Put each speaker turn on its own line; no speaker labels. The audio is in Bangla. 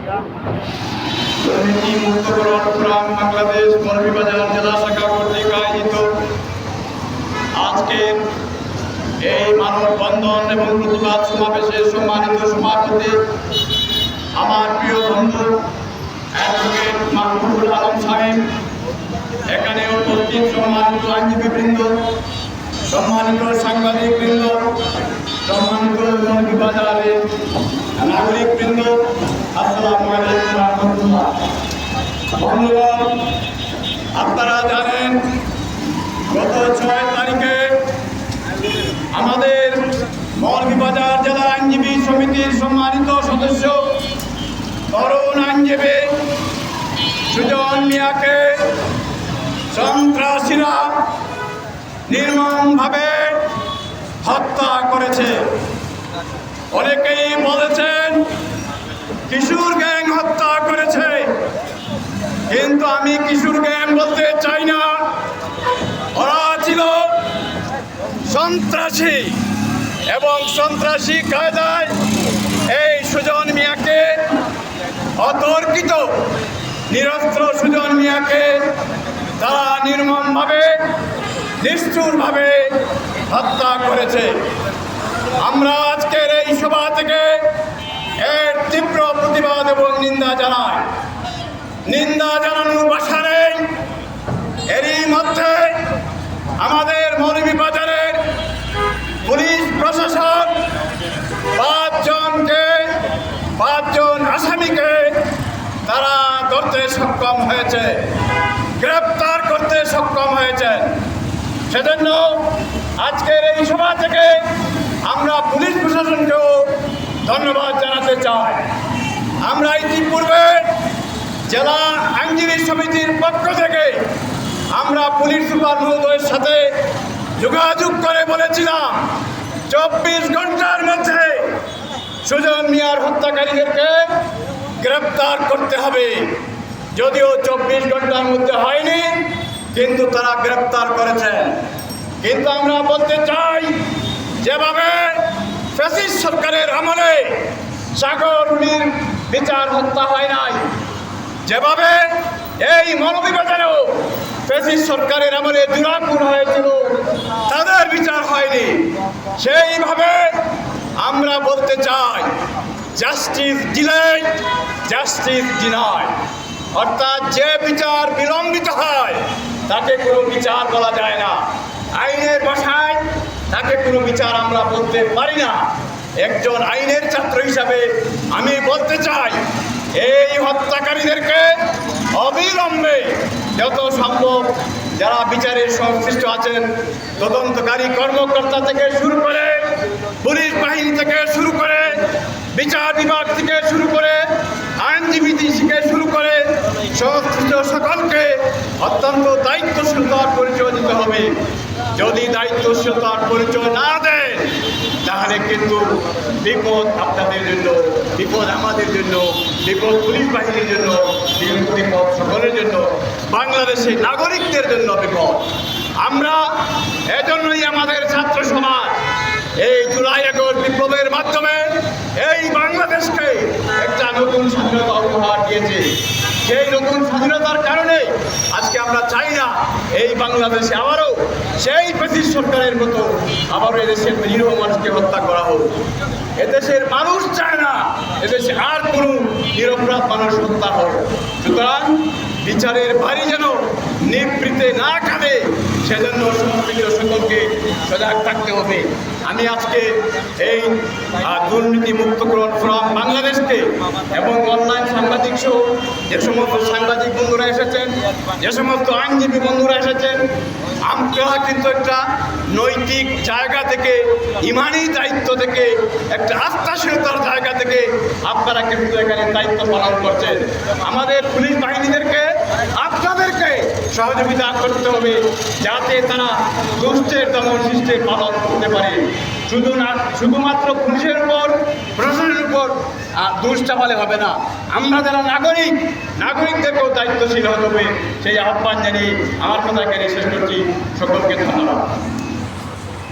দুর্নীতি মুক্তকরণ ফোরাম বাংলাদেশ মৌলভীবাজার জেলা শাখা কর্তৃক আয়োজিত আজকের এই মানববন্ধন এবং প্রতিবাদ সমাবেশের সম্মানিত সভাপতি আমার প্রিয় বন্ধু অ্যাডভোকেট মাহবুবুল আলম সাহেব, এখানে উপস্থিত সম্মানিত আইনজীবীবৃন্দ, সম্মানিত সাংবাদিকবৃন্দ, সম্মানিত মৌলভীবাজারের নাগরিকবৃন্দ, আসসালামু আলাইকুম ওয়া রাহমাতুল্লাহ। বন্ধুগণ, আপনারা জানেন গত 6 তারিখে আমাদের মৌলভীবাজার জেলা আইনজীবী সমিতির সম্মানিত সদস্য তরুণ আইনজীবী সুজন মিয়াকে সন্ত্রাসীরা নির্মমভাবে হত্যা করেছে। অনেকেই বলেছেন কিশোর গ্যাং হত্যা করেছে, কিন্তু আমি কিশোর গ্যাং বলতে চাই না। ওরা ছিল সন্ত্রাসী এবং সন্ত্রাসী কায়দায় এই সুজন মিয়াকে, অতর্কিত নিরস্ত্র সুজন মিয়াকে তারা নির্মমভাবে নিষ্ঠুরভাবে হত্যা করেছে। আমরা আজকের এই সভা থেকে এর তীব্র প্রতিবাদ এবং নিন্দা জানাই। নিন্দা জানানোর ভাষা নেই। এরই মধ্যে আমাদের মৌলভীবাজারের পুলিশ প্রশাসন 5জন আসামিকে তারা ধরতে সক্ষম হয়েছে, গ্রেপ্তার করতে সক্ষম হয়েছে। সেজন্য আজকের এই সভা থেকে আমরা পুলিশ প্রশাসনকেও ধন্যবাদ জানাতে চাই। আমরা ইতিপূর্বে জেলা আইনজীবী সমিতির পক্ষ থেকে আমরা পুলিশ সুপার মহোদয়ের সাথে যোগাযোগ করে বলেছিলাম 24 ঘন্টার মধ্যে সুজন মিয়ার হত্যাকারীদেরকে গ্রেপ্তার করতে হবে। যদিও 24 ঘন্টার মধ্যে হয়নি, কিন্তু তারা গ্রেপ্তার করেছেন। কিন্তু আমরা বলতে চাই, যেভাবে ফ্যাসিস্ট সরকারের আমলে সাগরুলির বিচার হত্যা হয় নাই, যেভাবে এই মৌলভীবাজারেও ফ্যাসিস্ট সরকারের আমলে জুরাকুর হয়েছিল, তাদের বিচার হয়নি। সেইভাবে আমরা বলতে চাই, জাস্টিস ডিলেড, জাস্টিস ডিনাইড। অর্থাৎ যে বিচার বিলম্বিত হয় তাকে কোনো বিচার বলা যায় না। আইনের ভাষায় তাকে কোনো বিচার আমরা বলতে পারি না। একজন আইনের ছাত্র হিসাবে আমি বলতে চাই, এই হত্যাকারীদেরকে অবিলম্বে যত সম্ভব যারা বিচারের সংশ্লিষ্ট আছেন, তদন্তকারী কর্মকর্তা থেকে শুরু করে, পুলিশ বাহিনী থেকে শুরু করে, বিচার বিভাগ থেকে শুরু করে, আইনজীবী থেকে শুরু করে সংশ্লিষ্ট সকলকে অত্যন্ত দায়িত্বশীলতার পরিচয় দিতে হবে। যদি দায়িত্বশীলতার পরিচয় না দেয়, তাহলে কিন্তু বিপদ আপনাদের জন্য, বিপদ আমাদের জন্য, বিপদ পুলিশ বাহিনীর জন্য, বিপদ সকলের জন্য, বাংলাদেশের নাগরিকদের জন্য বিপদ। আমরা এজন্যই আমাদের ছাত্র সমাজ এই জুলাই আগস্ট বিপ্লবের মাধ্যমে এই বাংলাদেশকে একটা নতুন স্বাধীনতা উপহার দিয়েছে। সেই নতুন স্বাধীনতার কারণে আজকে আমরা চাই না এই বাংলাদেশে আবারও সেই ফ্যাসিস্ট সরকারের মতো আবারও এদেশের নিরীহ মানুষকে হত্যা করা হোক। এদেশের মানুষ চায় না এদেশে আর কোনো নিরপরাধ মানুষ হত্যা হোক। সুতরাং বিচারের বাড়ি যেন নিবৃত্তে না কাঁদে, সেজন্য সমস্ত সকলকে সজাগ থাকতে হবে। আমি আজকে এই দুর্নীতি মুক্তকরণ ফোরাম বাংলাদেশকে এবং অনলাইন সাংবাদিক সহ যে সমস্ত সাংবাদিক বন্ধুরা এসেছেন, যে সমস্ত আইনজীবী বন্ধুরা এসেছেন, আমরা কিন্তু একটা নৈতিক জায়গা থেকে, ইমানি দায়িত্ব থেকে, একটা আস্থাশীলতার জায়গা থেকে আপনারা কিন্তু এখানে দায়িত্ব পালন করছেন। আমাদের পুলিশ বাহিনীদেরকে, আপনাদেরকে সহযোগিতা করতে হবে যাতে তারা দুষ্টের দমন সৃষ্টির পালন করতে পারে। শুধুমাত্র পুলিশের উপর, প্রশাসনের উপর দোষ চাপালে হবে না। আমরা যারা নাগরিকদেরকেও দায়িত্বশীল হতে হবে, সেই আহ্বান জানিয়ে আমার কথা এখানে শেষ করছি। সকলকে ধন্যবাদ।